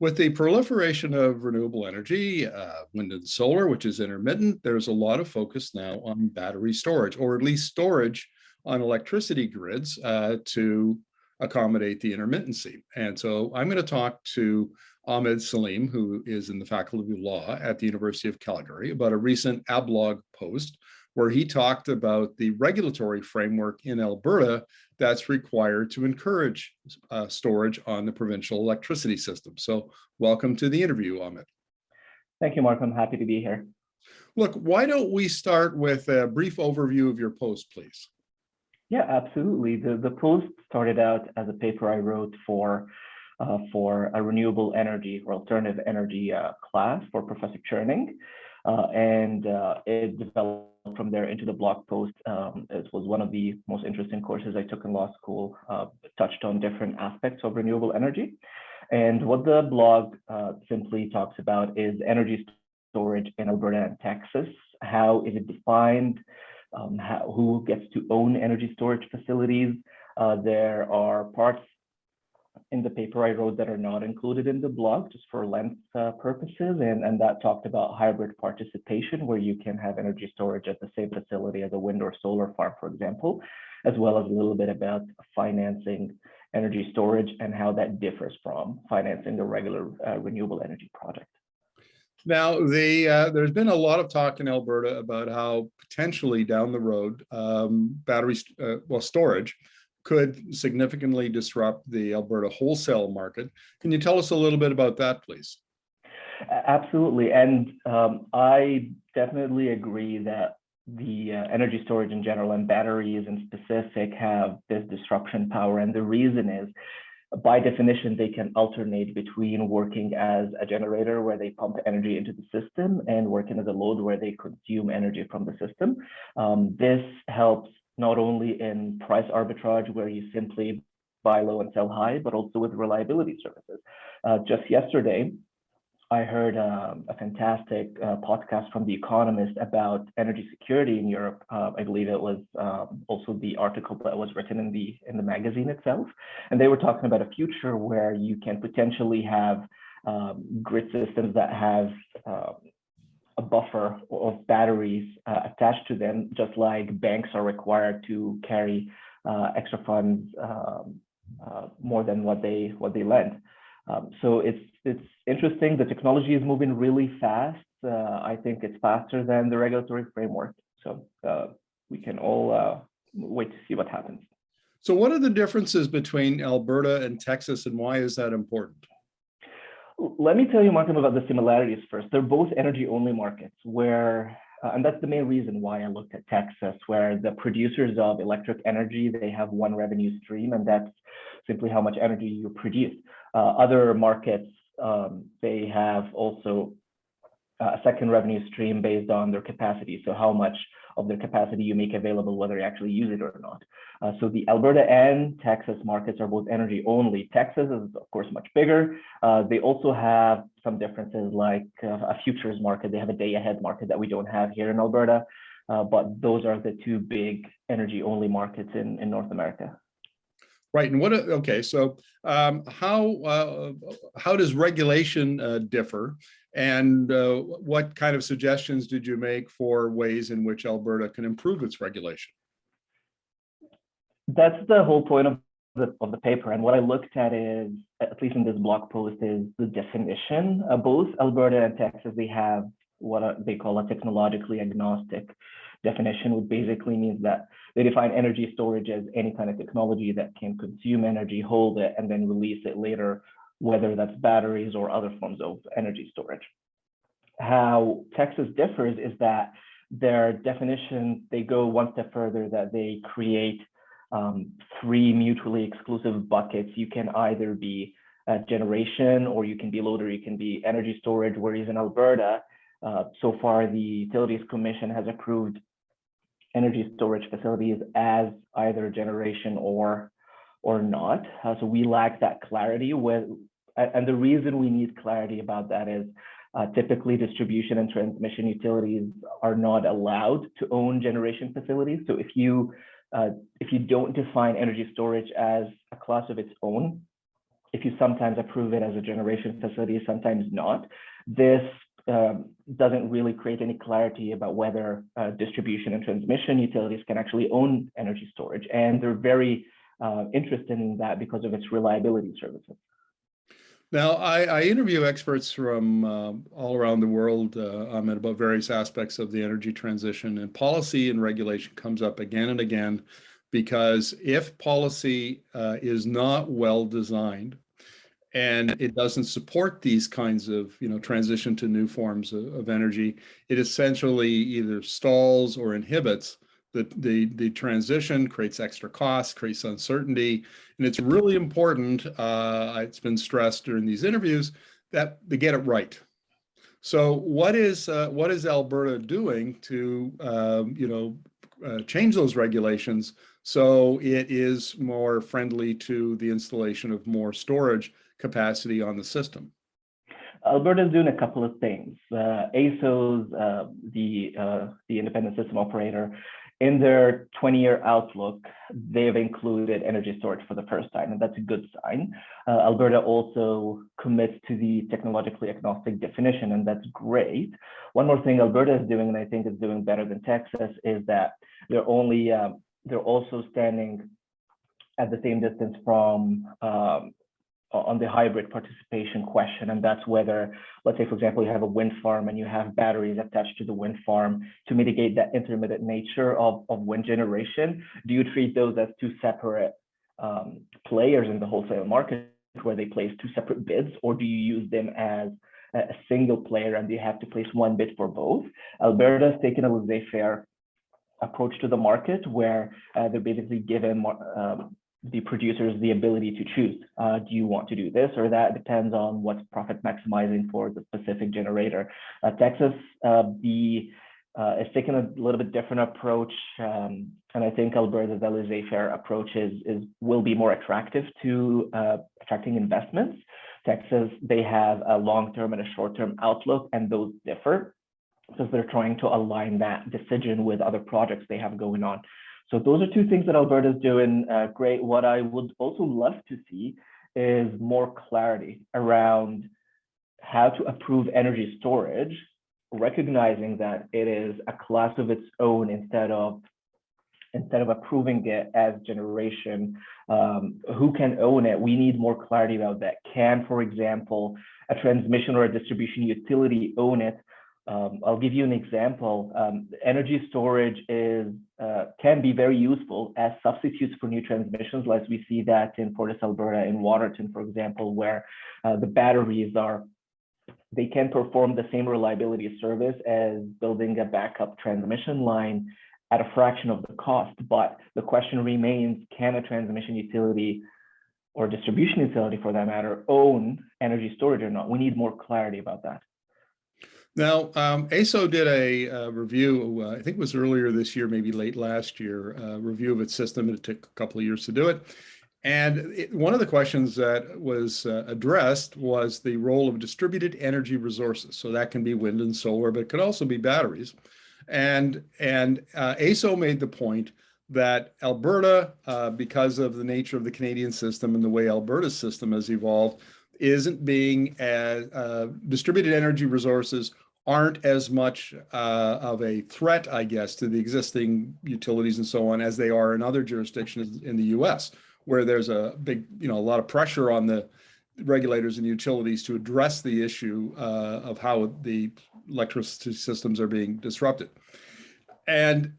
With the proliferation of renewable energy, wind and solar, which is intermittent, there's a lot of focus now on battery storage, or at least storage on electricity grids to accommodate the intermittency. And so I'm going to talk to Ahmed Selim, who is in the Faculty of Law at the University of Calgary, about a recent ABLAWG post where he talked about the regulatory framework in Alberta that's required to encourage storage on the provincial electricity system. So welcome to the interview, Ahmed. Thank you, Mark. I'm happy to be here. Look, why don't we start with a brief overview of your post, please? Yeah, absolutely. The post started out as a paper I wrote for a renewable energy or alternative energy class for Professor Churning. And it developed from there into the blog post. It was one of the most interesting courses I took in law school. Touched on different aspects of renewable energy. And what the blog simply talks about is energy storage in Alberta and Texas. How is it defined? Who gets to own energy storage facilities? There are parts in the paper I wrote that are not included in the blog just for length purposes, and that talked about hybrid participation, where you can have energy storage at the same facility as a wind or solar farm, for example, as well as a little bit about financing energy storage and how that differs from financing a regular renewable energy project. Now, there's been a lot of talk in Alberta about how potentially down the road, storage could significantly disrupt the Alberta wholesale market. Can you tell us a little bit about that, please? Absolutely. And I definitely agree that the energy storage in general and batteries in specific have this disruption power. And the reason is, by definition, they can alternate between working as a generator where they pump energy into the system and working as a load where they consume energy from the system. This helps not only in price arbitrage, where you simply buy low and sell high, but also with reliability services. Just yesterday, I heard a fantastic podcast from The Economist about energy security in Europe. I believe it was also the article that was written in the magazine itself. And they were talking about a future where you can potentially have grid systems that have a buffer of batteries attached to them, just like banks are required to carry extra funds more than what they lend. So it's interesting. The technology is moving really fast. I think it's faster than the regulatory framework. So we can all wait to see what happens. So what are the differences between Alberta and Texas, and why is that important? Let me tell you, Markham, about the similarities first. They're both energy-only markets where, and that's the main reason why I looked at Texas, where the producers of electric energy, they have one revenue stream, and that's simply how much energy you produce. Other markets, they have also a second revenue stream based on their capacity. So how much of their capacity you make available, whether you actually use it or not. So the Alberta and Texas markets are both energy only. Texas is, of course, much bigger. They also have some differences like a futures market. They have a day ahead market that we don't have here in Alberta. But those are the two big energy only markets in North America. Right. And so how does regulation differ? And what kind of suggestions did you make for ways in which Alberta can improve its regulation? That's the whole point of the paper. And what I looked at is, at least in this blog post, is the definition. Both Alberta and Texas, they have what they call a technologically agnostic definition, which basically means that they define energy storage as any kind of technology that can consume energy, hold it, and then release it later, whether that's batteries or other forms of energy storage. How Texas differs is that their definition, they go one step further, that they create three mutually exclusive buckets. You can either be generation, or you can be load, or you can be energy storage, whereas in Alberta, so far the Utilities Commission has approved energy storage facilities as either generation or not. So we lack that clarity and the reason we need clarity about that is typically distribution and transmission utilities are not allowed to own generation facilities. So if you don't define energy storage as a class of its own, if you sometimes approve it as a generation facility, sometimes not. This doesn't really create any clarity about whether distribution and transmission utilities can actually own energy storage. And they're very interested in that because of its reliability services. Now, I interview experts from all around the world, Ahmed, about various aspects of the energy transition, and policy and regulation comes up again and again, because if policy is not well designed and it doesn't support these kinds of, transition to new forms of energy, it essentially either stalls or inhibits the transition, creates extra costs, creates uncertainty. And it's really important, it's been stressed during these interviews, that they get it right. So what is Alberta doing to change those regulations so it is more friendly to the installation of more storage capacity on the system? Alberta is doing a couple of things. AESO's, the independent system operator, in their 20-year outlook, they've included energy storage for the first time, and that's a good sign. Alberta also commits to the technologically agnostic definition, and that's great. One more thing Alberta is doing, and I think is doing better than Texas, is that they're also standing at the same distance from on the hybrid participation question, and that's whether, let's say, for example, you have a wind farm and you have batteries attached to the wind farm to mitigate that intermittent nature of wind generation. Do you treat those as two separate players in the wholesale market where they place two separate bids, or do you use them as a single player and you have to place one bid for both? Alberta has taken a laissez-faire approach to the market where they're basically given the producers the ability to choose. Do you want to do this or that? Depends on what's profit maximizing for the specific generator. Texas is taking a little bit different approach, and I think Alberta's laissez-faire approach will be more attractive to attracting investments. Texas, they have a long-term and a short-term outlook, and those differ because they're trying to align that decision with other projects they have going on. So those are two things that Alberta is doing great. What I would also love to see is more clarity around how to approve energy storage, recognizing that it is a class of its own instead of approving it as generation. Who can own it? We need more clarity about that. Can, for example, a transmission or a distribution utility own it? I'll give you an example. Energy storage can be very useful as substitutes for new transmissions, like we see that in Fortis, Alberta, in Waterton, for example, where the batteries they can perform the same reliability service as building a backup transmission line at a fraction of the cost. But the question remains, can a transmission utility or distribution utility, for that matter, own energy storage or not? We need more clarity about that. Now, AESO did a review, I think it was earlier this year, maybe late last year, review of its system. It took a couple of years to do it. And one of the questions that was addressed was the role of distributed energy resources. So that can be wind and solar, but it could also be batteries. And AESO made the point that Alberta, because of the nature of the Canadian system and the way Alberta's system has evolved, isn't being as distributed energy resources aren't as much of a threat, I guess, to the existing utilities and so on as they are in other jurisdictions in the US, where there's a big, a lot of pressure on the regulators and utilities to address the issue of how the electricity systems are being disrupted. And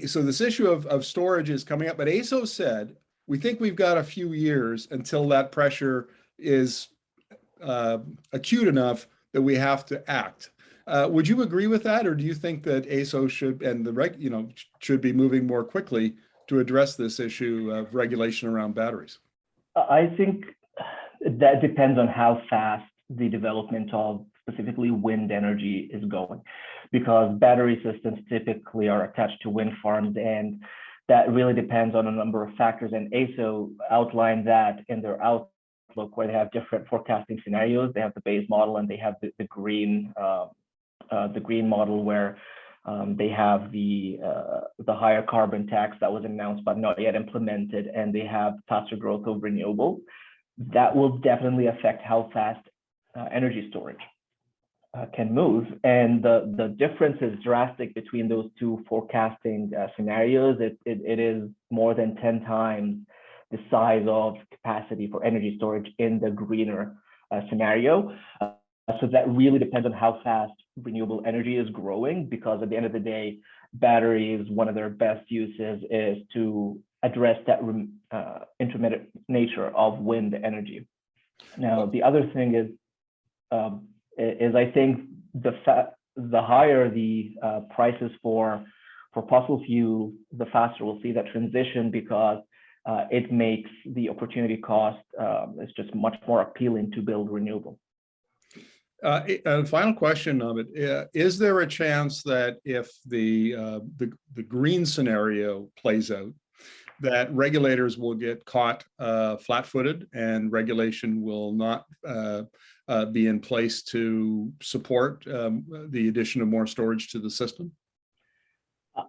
so this issue of storage is coming up, but AESO said, we think we've got a few years until that pressure is acute enough that we have to act. Would you agree with that, or do you think that AESO should and should be moving more quickly to address this issue of regulation around batteries? I think that depends on how fast the development of specifically wind energy is going, because battery systems typically are attached to wind farms, and that really depends on a number of factors. And AESO outlined that in their outlook, where they have different forecasting scenarios. They have the base model, and they have the green model, where they have the higher carbon tax that was announced but not yet implemented, and they have faster growth of renewables. that will definitely affect how fast energy storage can move. And the difference is drastic between those two forecasting scenarios. It is more than 10 times the size of capacity for energy storage in the greener scenario. So that really depends on how fast renewable energy is growing, because at the end of the day, batteries, one of their best uses is to address that intermittent nature of wind energy. Now, the other thing is I think the higher the prices for fossil fuel, the faster we'll see that transition, because it makes the opportunity cost is just much more appealing to build renewable. A final question of it: is there a chance that if the green scenario plays out, that regulators will get caught flat-footed and regulation will not be in place to support the addition of more storage to the system?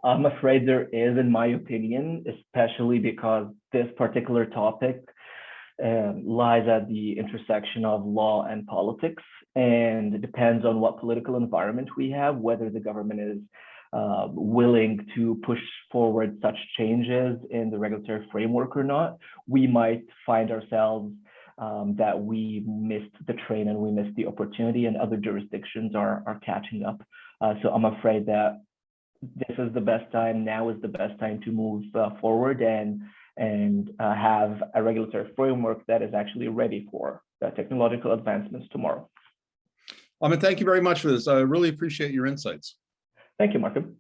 I'm afraid there is, in my opinion, especially because this particular topic lies at the intersection of law and politics, and it depends on what political environment we have, whether the government is willing to push forward such changes in the regulatory framework or not. We might find ourselves that we missed the train and we missed the opportunity, and other jurisdictions are catching up. So I'm afraid that this is the best time. Now is the best time to move forward and have a regulatory framework that is actually ready for the technological advancements tomorrow. Ahmed, thank you very much for this. I really appreciate your insights. Thank you, Markham.